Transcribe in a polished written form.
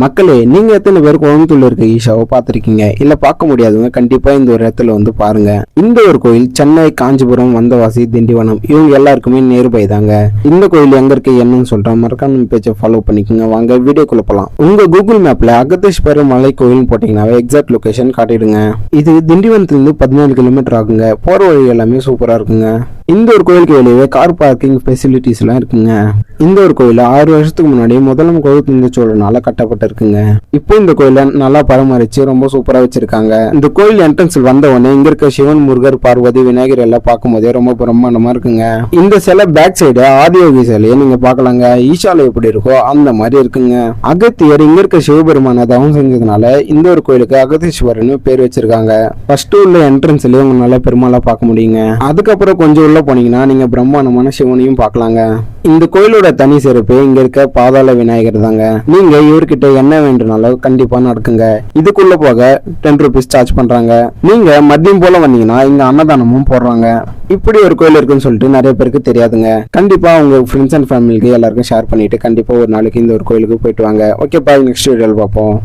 மக்களே, நீங்க எத்தனை பேர் கோயம்புத்தூர்ல இருக்க ஈஷாவை பார்த்திருக்கீங்க? இல்ல பார்க்க முடியாதவங்க கண்டிப்பா இந்த ஒரு இடத்துல வந்து பாருங்க. இந்த ஒரு கோயில் சென்னை, காஞ்சிபுரம், வந்தவாசி, திண்டிவனம் இவங்க எல்லாருக்குமே நியர்பை தாங்க. இந்த கோயில் எங்க இருக்கு என்னன்னு சொல்றேன், மறக்காம பேஜை ஃபாலோ பண்ணிக்கோங்க. வாங்க வீடியோக்குள்ள போலாம். உங்க கூகுள் மேப்ல அகத்தீஸ்வரர் மலை கோயில் போட்டீங்கன்னாவே எக்ஸாக்ட் லொகேஷன் காட்டிடுங்க. இது திண்டிவனத்துல இருந்து 14 கிலோமீட்டர் ஆகுங்க. போற வழி எல்லாமே சூப்பரா இருக்குங்க. இந்த ஒரு கோயிலுக்கு வெளியே கார் பார்க்கிங் ஃபெசிலிட்டிஸ் எல்லாம் இருக்குங்க. இந்த ஒரு கோயில 6 வருஷத்துக்கு முன்னாடி முதலாம் குலோத்துங்க சோழனால கட்டப்பட்டிருக்குங்க. இப்போ இந்த கோயில நல்லா பராமரிச்சு ரொம்ப சூப்பரா வச்சிருக்காங்க. இந்த கோயில் என்ட்ரன்ஸ் வந்த உடனே இங்க இருக்க சிவன், முருகர், பார்வதி, விநாயகர் எல்லாம் பார்க்கும் போதே ரொம்ப பிரம்மாண்டமா இருக்குங்க. இந்த சிலை பேக் சைடு ஆதியோகி சிலையை நீங்க பாக்கலாங்க. ஈஷால எப்படி இருக்கோ அந்த மாதிரி இருக்குங்க. அகத்தியர் இங்க இருக்க சிவபெருமான தவம் செஞ்சதுனால இந்த ஒரு கோயிலுக்கு அகத்தீஸ்வரன் பேர் வச்சிருக்காங்க. ஃபர்ஸ்ட் உள்ள என்ட்ரன்ஸ்லயே உங்களால பெருமாளா பார்க்க முடியுங்க. அதுக்கப்புறம் கொஞ்சம் போனீங்கன்னா நீங்க பிரம்மாண்டமான சிவனையும் பார்க்கலாங்க. இந்த கோயிலோட தனி சிறப்பு இங்க இருக்க பாதாள விநாயகர் தாங்க. நீங்க இவர்கிட்ட என்ன வேண்டுனாலும் கண்டிப்பா நடக்குங்க. இதுக்குள்ள போக 10 ரூபீஸ் சார்ஜ் பண்றாங்க. நீங்க மதியம் போல வந்தீங்கன்னா இங்க அன்னதானமும் போடுறாங்க. இப்படி ஒரு கோயில் இருக்குன்னு சொல்லிட்டு நிறைய பேருக்கு தெரியாதுங்க. கண்டிப்பா உங்க ஃப்ரெண்ட்ஸ் அண்ட் ஃபேமிலிக்கு எல்லாருக்கும் ஷேர் பண்ணிட்டு கண்டிப்பா ஒரு நாளைக்கு இந்த ஒரு கோயிலுக்கு போயிட்டு வாங்க. ஓகே, பாய். நெக்ஸ்ட் வீடியோல பார்ப்போம்.